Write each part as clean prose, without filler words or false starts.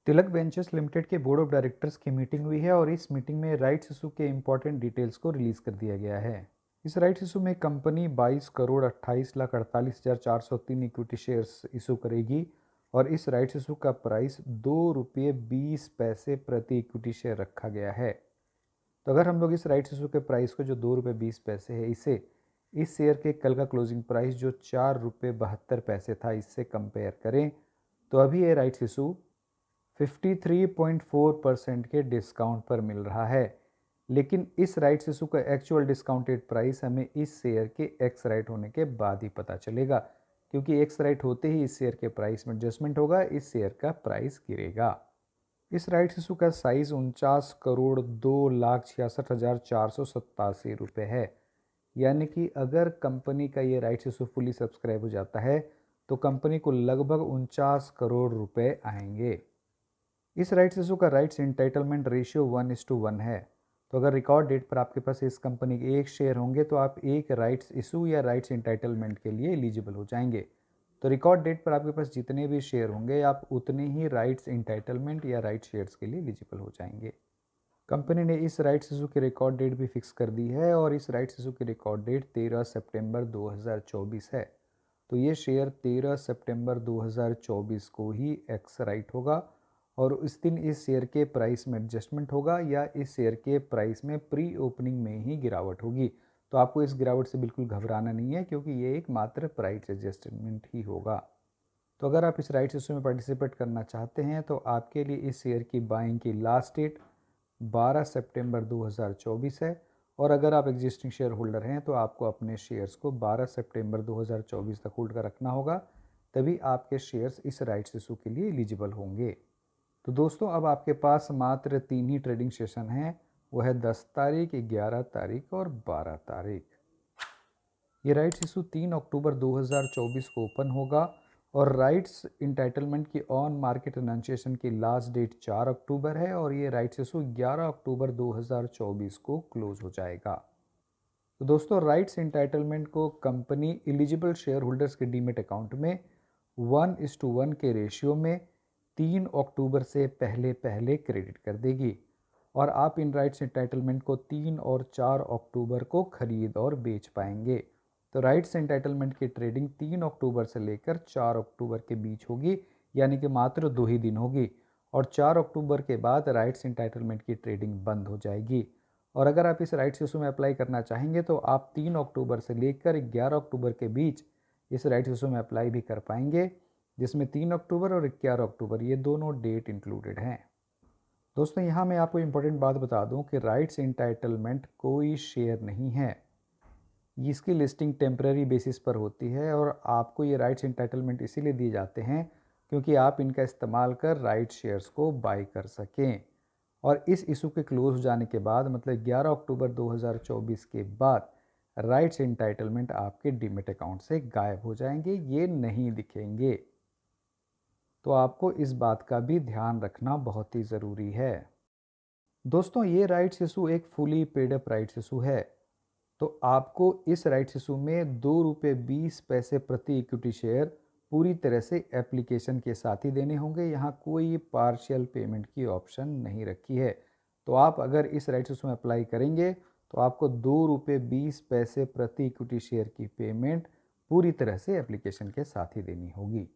तिलक ventures limited के board of directors की meeting हुई है और इस मीटिंग में राइट्स इशू के इंपॉर्टेंट डिटेल्स को रिलीज कर दिया गया है। इस राइट्स इशू में company 22 crore 28 lakh 48,403 equity shares issue करेगी और इस राइट्स इशू का प्राइस 2 रुपये 20 पैसे प्रति इक्विटी शेयर रखा गया है। तो अगर हम लोग इस राइट्स इशू के प्राइस को जो 2 रुपये 20 पैसे है इसे इस शेयर के कल का क्लोजिंग प्राइस जो 4 रुपये 72 पैसे था इससे कंपेयर करें तो अभी ये राइट्स इशू 53.4% के डिस्काउंट पर मिल रहा है। लेकिन इस राइट्स इशू का एक्चुअल डिस्काउंटेड प्राइस हमें इस शेयर के एक्स राइट होने के बाद ही पता चलेगा, क्योंकि एक्स राइट होते ही इस शेयर के प्राइस में एडजस्टमेंट होगा, इस शेयर का प्राइस गिरेगा। इस राइट्स इशू का साइज 49 करोड़ 2,66,487 रुपये है। यानी कि अगर कंपनी का ये राइट्स इशू फुली सब्सक्राइब हो जाता है तो कंपनी को लगभग 49 करोड़ रुपए आएंगे। इस राइट्स इशू का राइट्स इंटाइटलमेंट रेशियो 1:1 है। तो अगर रिकॉर्ड डेट पर आपके पास इस कंपनी के एक शेयर होंगे तो आप एक राइट्स इशू या राइट्स इंटाइटलमेंट के लिए एलिजिबल हो जाएंगे। तो रिकॉर्ड डेट पर आपके पास जितने भी शेयर होंगे आप उतने ही राइट्स इंटाइटलमेंट या राइट्स शेयर्स के लिए एलिजिबल हो जाएंगे। कंपनी ने इस राइट्स इशू की रिकॉर्ड डेट भी फिक्स कर दी है और इस राइट्स इशू की रिकॉर्ड डेट 13 सितंबर 2024 है। तो ये शेयर 13 सितंबर 2024 को ही एक्स राइट होगा और उस दिन इस शेयर के प्राइस में एडजस्टमेंट होगा या इस शेयर के प्राइस में प्री ओपनिंग में ही गिरावट होगी। तो आपको इस गिरावट से बिल्कुल घबराना नहीं है, क्योंकि ये एक मात्र प्राइस एडजस्टमेंट ही होगा। तो अगर आप इस राइट्स इशू में पार्टिसिपेट करना चाहते हैं तो आपके लिए इस शेयर की बाइंग की लास्ट डेट 12 सितंबर 2024 है और अगर आप एग्जिस्टिंग शेयर होल्डर हैं तो आपको अपने शेयर्स को 12 सितंबर 2024 तक होल्ड कर रखना होगा, तभी आपके शेयर्स इस राइट्स इशू के लिए एलिजिबल होंगे। तो दोस्तों अब आपके पास मात्र 3 ही ट्रेडिंग सेशन हैं, वो है 10 तारीख, 11 तारीख और 12 तारीख। ये राइट्स इशू 3 अक्टूबर 2024 को ओपन होगा और राइट्स इंटाइटलमेंट की ऑन मार्केट अनाउंसिएशन की लास्ट डेट 4 अक्टूबर है और ये राइट्स इशू 11 अक्टूबर 2024 को क्लोज हो जाएगा। तो दोस्तों राइट्स इंटाइटलमेंट को कंपनी एलिजिबल शेयर होल्डर्स के डीमेट अकाउंट में 1:1 के रेशियो में 3 अक्टूबर से पहले पहले क्रेडिट कर देगी और आप इन राइट्स इंटाइटलमेंट को 3 और 4 अक्टूबर को खरीद और बेच पाएंगे। तो राइट्स एंटाइटलमेंट की ट्रेडिंग 3 अक्टूबर से लेकर 4 अक्टूबर के बीच होगी, यानी कि मात्र 2 ही दिन होगी और 4 अक्टूबर के बाद राइट्स एंटाइटलमेंट की ट्रेडिंग बंद हो जाएगी। और अगर आप इस राइट्स इशू में अप्लाई करना चाहेंगे तो आप 3 अक्टूबर से लेकर 11 अक्टूबर के बीच इस राइट्स इशू में अप्लाई भी कर पाएंगे, जिसमें 3 अक्टूबर और 11 अक्टूबर ये दोनों डेट इंक्लूडेड हैं। दोस्तों यहाँ मैं आपको इम्पोर्टेंट बात बता दूं कि राइट्स इंटाइटलमेंट कोई शेयर नहीं है, इसकी लिस्टिंग टेम्पररी बेसिस पर होती है और आपको ये राइट्स इंटाइटलमेंट इसीलिए दिए जाते हैं क्योंकि आप इनका इस्तेमाल कर राइट शेयर्स को बाई कर सकें। और इस इशू के क्लोज हो जाने के बाद मतलब 11 अक्टूबर 2024 के बाद राइट्स इंटाइटलमेंट आपके डीमेट अकाउंट से गायब हो जाएंगे, ये नहीं दिखेंगे। तो आपको इस बात का भी ध्यान रखना बहुत ही ज़रूरी है। दोस्तों ये राइट्स इशू एक fully paid up rights issue है, तो आपको इस राइट्स इशू में 2 रुपये 20 पैसे प्रति इक्विटी शेयर पूरी तरह से एप्लीकेशन के साथ ही देने होंगे। यहाँ कोई पार्शियल पेमेंट की ऑप्शन नहीं रखी है। तो आप अगर इस राइट्स इशू में अप्लाई करेंगे तो आपको 2 रुपये 20 पैसे प्रति इक्विटी शेयर की पेमेंट पूरी तरह से एप्लीकेशन के साथ ही देनी होगी।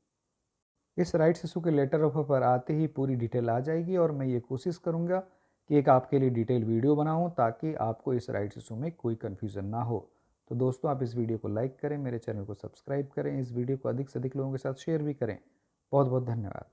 इस राइट्स इशू के लेटर ऑफर पर आते ही पूरी डिटेल आ जाएगी और मैं ये कोशिश करूँगा कि एक आपके लिए डिटेल वीडियो बनाऊं ताकि आपको इस राइट्स इशू में कोई कन्फ्यूज़न ना हो। तो दोस्तों आप इस वीडियो को लाइक करें, मेरे चैनल को सब्सक्राइब करें, इस वीडियो को अधिक से अधिक लोगों के साथ शेयर भी करें। बहुत बहुत धन्यवाद।